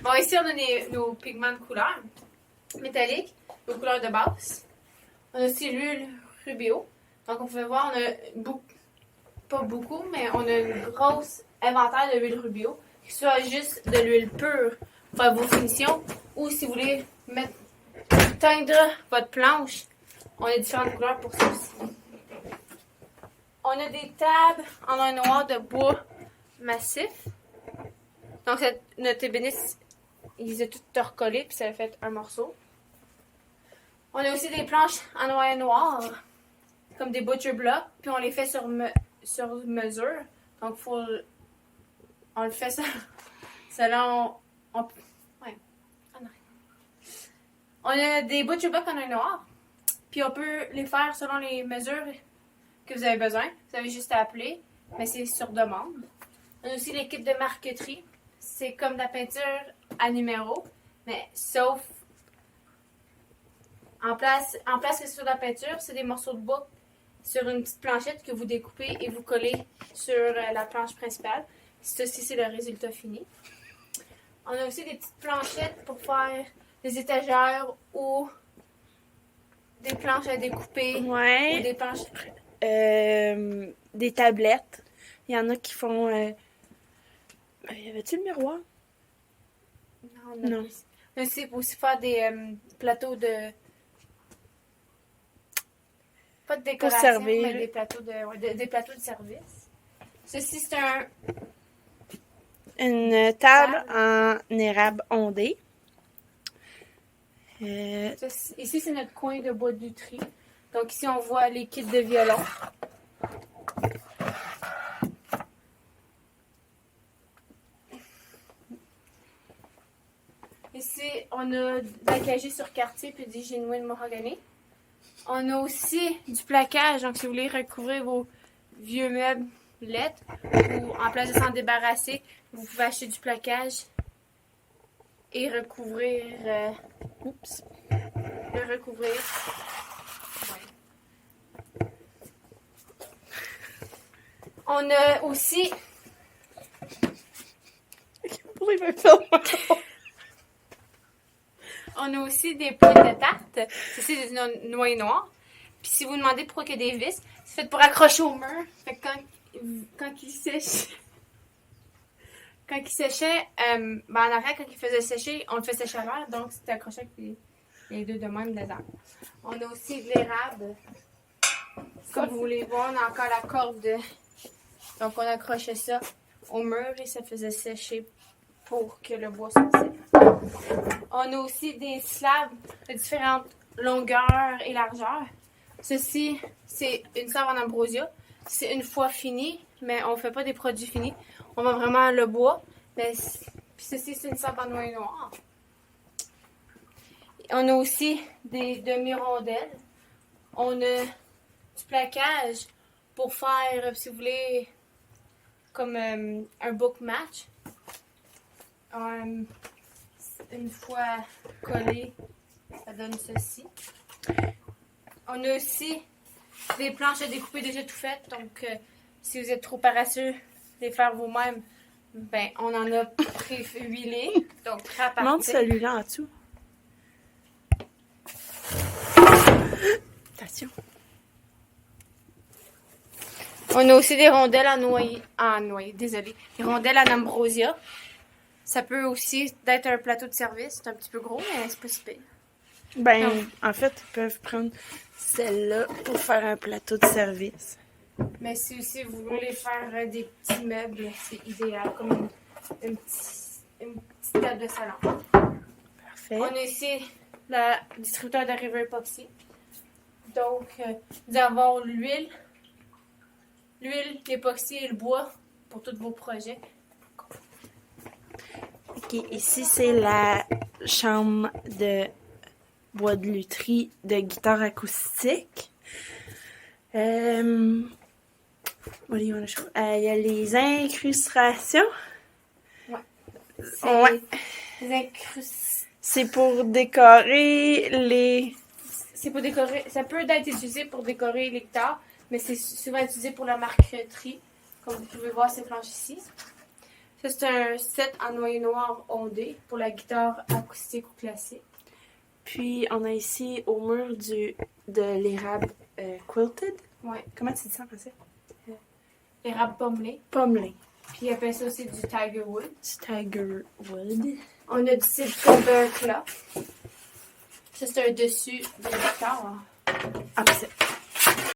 Bon, ici, on a nos pigments de couleur métalliques, nos couleurs de base. On a aussi l'huile Rubio. Donc, on peut voir, on a pas beaucoup, mais on a une grosse inventaire de l'huile Rubio. Que ce soit juste de l'huile pure pour faire vos finitions, ou si vous voulez teindre votre planche, on a différentes couleurs pour ça aussi. On a des tables en un noir de bois massif. Donc, notre ébéniste, ils les a toutes recollées, puis ça a fait un morceau. On a aussi des planches en noir et noir, comme des butcher blocks, puis on les fait sur mesure. Donc, on le fait selon... On a des butcher blocks en noir et noir, puis on peut les faire selon les mesures que vous avez besoin. Vous avez juste à appeler, mais c'est sur demande. On a aussi l'équipe de marqueterie. C'est comme de la peinture à numéro, mais sauf en place que ce soit de la peinture, c'est des morceaux de bois sur une petite planchette que vous découpez et vous collez sur la planche principale. Ceci, c'est le résultat fini. On a aussi des petites planchettes pour faire des étagères ou des planches à découper. Ouais. Ou des planches... des tablettes. Il y en a qui font... y avait-tu le miroir? Non. On a aussi faire des plateaux de... Pas de décoration, servir. mais des plateaux des plateaux de service. Ceci, c'est une table en érable ondé. Ici, c'est notre coin de bois de lutherie. Donc ici, on voit les kits de violon. Ici, on a de l'acajé sur quartier puis du genuine mahogany. On a aussi du plaquage. Donc, si vous voulez recouvrir vos vieux meubles lettres ou en place de s'en débarrasser, vous pouvez acheter du plaquage et recouvrir. Le recouvrir. Ouais. On a aussi. On a aussi des pointes de tarte. Ceci, c'est des noix noires. Puis si vous demandez pourquoi il y a des vis, c'est fait pour accrocher au mur. Fait que quand il sèche. Quand il séchait, en arrière, quand il faisait sécher, on le fait sécher à l'air. Donc, c'était accroché avec les deux de même dedans. On a aussi de l'érable. Comme vous voulez voir, on a encore la corde. Donc, on accrochait ça au mur et ça faisait sécher pour que le bois soit sec. On a aussi des slabs de différentes longueurs et largeurs. Ceci, c'est une slab en ambrosia. C'est une fois fini, mais on ne fait pas des produits finis. On va vraiment le bois. Puis ceci, c'est une slab en noir et noir. On a aussi des demi-rondelles. On a du plaquage pour faire, si vous voulez, comme un book match. Une fois collé, ça donne ceci. On a aussi des planches à découper déjà tout faites. Donc, si vous êtes trop paresseux de les faire vous-même, ben, on en a pré-huilé. Donc, prêt à partir. Montre celui-là en dessous. Attention. On a aussi des rondelles des rondelles en ambrosia. Ça peut aussi être un plateau de service. C'est un petit peu gros, mais c'est pas si pire. Ben, en fait, ils peuvent prendre celle-là pour faire un plateau de service. Mais si aussi vous voulez faire des petits meubles, c'est idéal, comme une petite table de salon. Parfait. On a ici le distributeur de River Epoxy. Donc, nous avons l'huile, l'époxy et le bois pour tous vos projets. Ok, ici c'est la chambre de bois de lutherie de guitare acoustique. Il y a les incrustations. Ouais. C'est pour décorer les... C'est pour décorer. Ça peut être utilisé pour décorer les guitares, mais c'est souvent utilisé pour la marqueterie. Comme vous pouvez voir ces planches ici. Ça, c'est un set en noyer noir ondé pour la guitare acoustique ou classique. Puis, on a ici au mur de l'érable quilted. Ouais. Comment tu dis ça en français? Érable pommelé. Pommelé. Puis, il appelle ça aussi du Tiger Wood. Du Tiger Wood. On a du Silicon Bear Cloth. Ça, c'est un dessus de la guitare. Ah, puis